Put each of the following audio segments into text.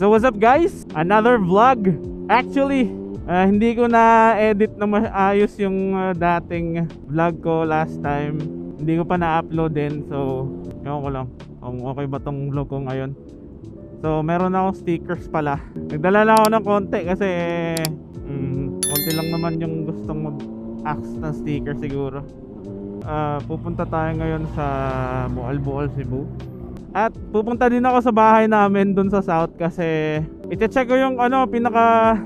So what's up guys? Another vlog. Actually, hindi ko na edit na maayos yung dating vlog ko last time. Hindi ko pa na-upload din. So, ewan ko lang kung okay ba tong vlog ko ngayon. So, meron akong stickers pala. Nagdala na ako ng konti kasi konti lang naman yung gustong mag-axe ng sticker siguro. Pupunta tayo ngayon sa Boal-Boal, Cebu. At pupunta din ako sa bahay namin dun sa South kasi i-check ko yung pinaka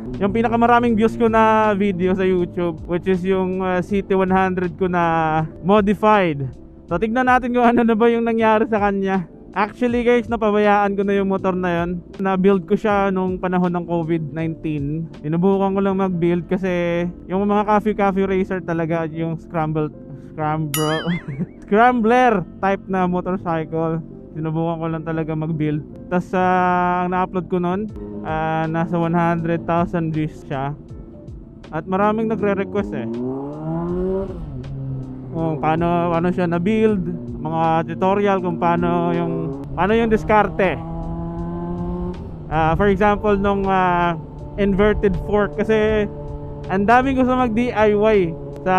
maraming views ko na video sa YouTube, which is yung CT100 ko na modified. So tignan natin kung ano na ba yung nangyari sa kanya. Actually guys, napabayaan ko na yung motor na yun. Na-build ko siya nung panahon ng COVID-19. Sinubukan ko lang mag-build kasi yung mga coffee racer talaga, yung scrambler type na motorcycle. Sinubukan ko lang talaga mag-build. Tapos ang na-upload ko nun, nasa 100,000 views siya. At maraming nagre-request kung paano siya na-build, mga tutorial kung paano yung diskarte. For example, nung inverted fork, kasi ang daming gusto mag-DIY sa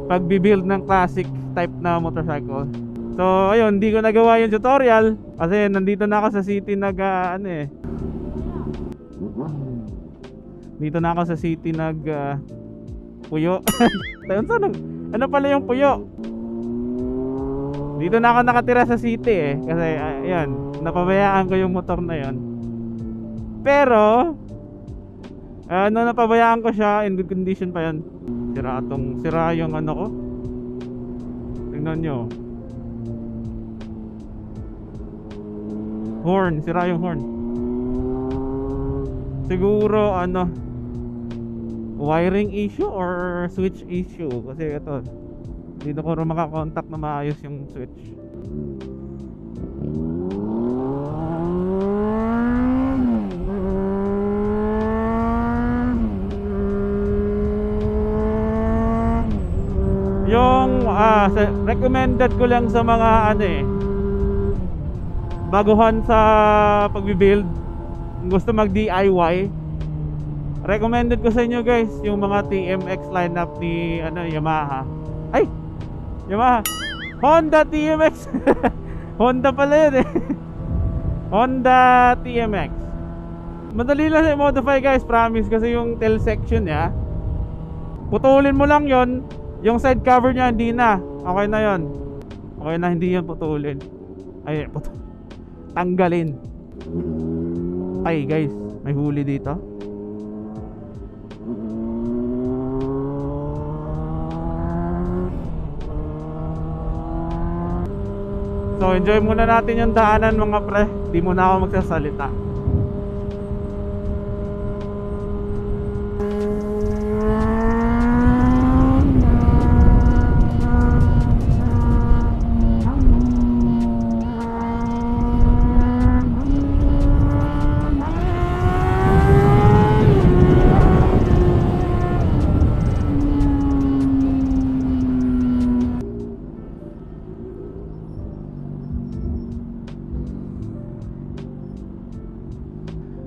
pag-build ng classic type na motorcycle. So ayun, hindi ko nagawa yung tutorial kasi nandito na ako sa city Dito na ako sa city Puyo. Ano pala yung Puyo? Dito na ako nakatira sa city kasi ayun, napabayaan ko yung motor na yon. Pero napabayaan ko siya, in good condition pa yan. Sira yung ko. Tingnan nyo. Horn, sira yung horn. Siguro wiring issue or switch issue kasi ito, dito ko rin makakontakt na maayos yung switch. Yung recommended ko lang sa mga baguhan sa pagbi-build, gusto mag-DIY, recommended ko sa inyo guys yung mga TMX lineup ni Yamaha. Honda TMX. Honda pala yun Honda TMX. Madali lang i-modify guys, promise, kasi yung tail section niya, putulin mo lang yon, yung side cover niya hindi na, okay na yon. Okay na, hindi yan putulin. Tanggalin. Ay guys, may huli dito. So enjoy muna natin yung daanan mga pre. Di muna ako magsasalita.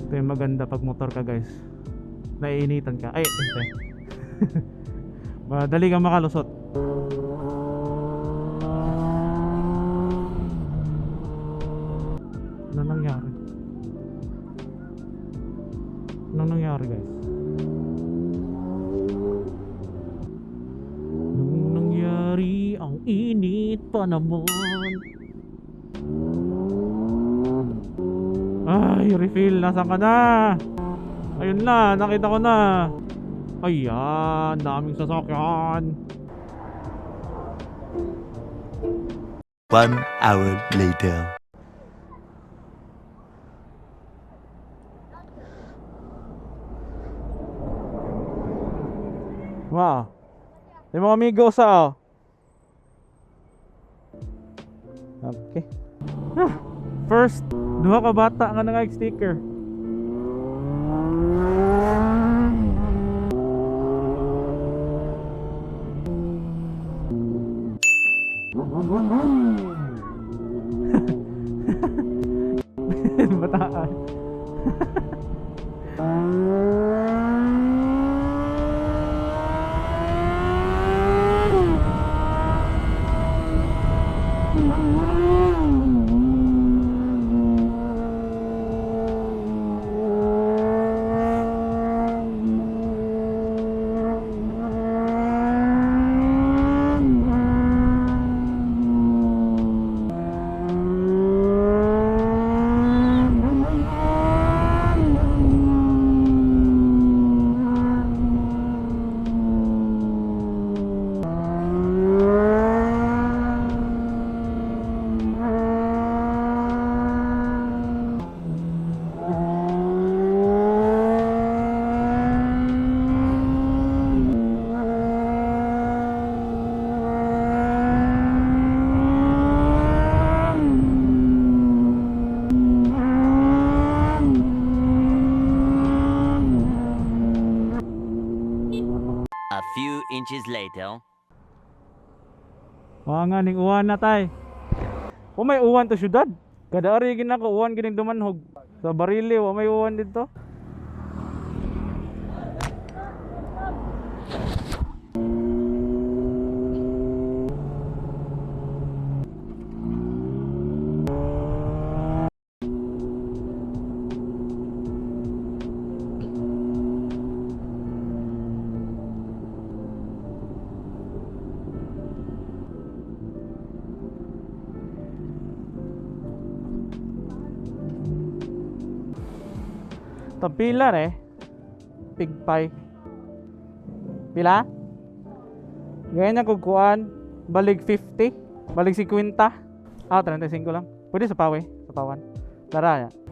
Ito yung maganda pag motor ka guys, naiinitan ka. Madali kang makalusot. Ano nangyari guys? Anong nangyari? Ang init pa naman. Ay, refill, nasaan ka na? Ayun na, nakita ko na. Ayan, daming sasakyan. 1 hour later. Wow, yung mga amigos okay. First, duha ka bata nga nag-sticker. Bataan. A few inches later. Mga nga ning uwan na tay. Wa may uwan to syudad. Kada ari gid nako uwan gining dumanhog. Sa Barili wa may uwan dito. Tapila eh. Pigpay. Pila? Ganyan kung kuan. Balig 50. Balig 50. 35 lang. Pwede sa pawe. Sa pawan. Lara ya.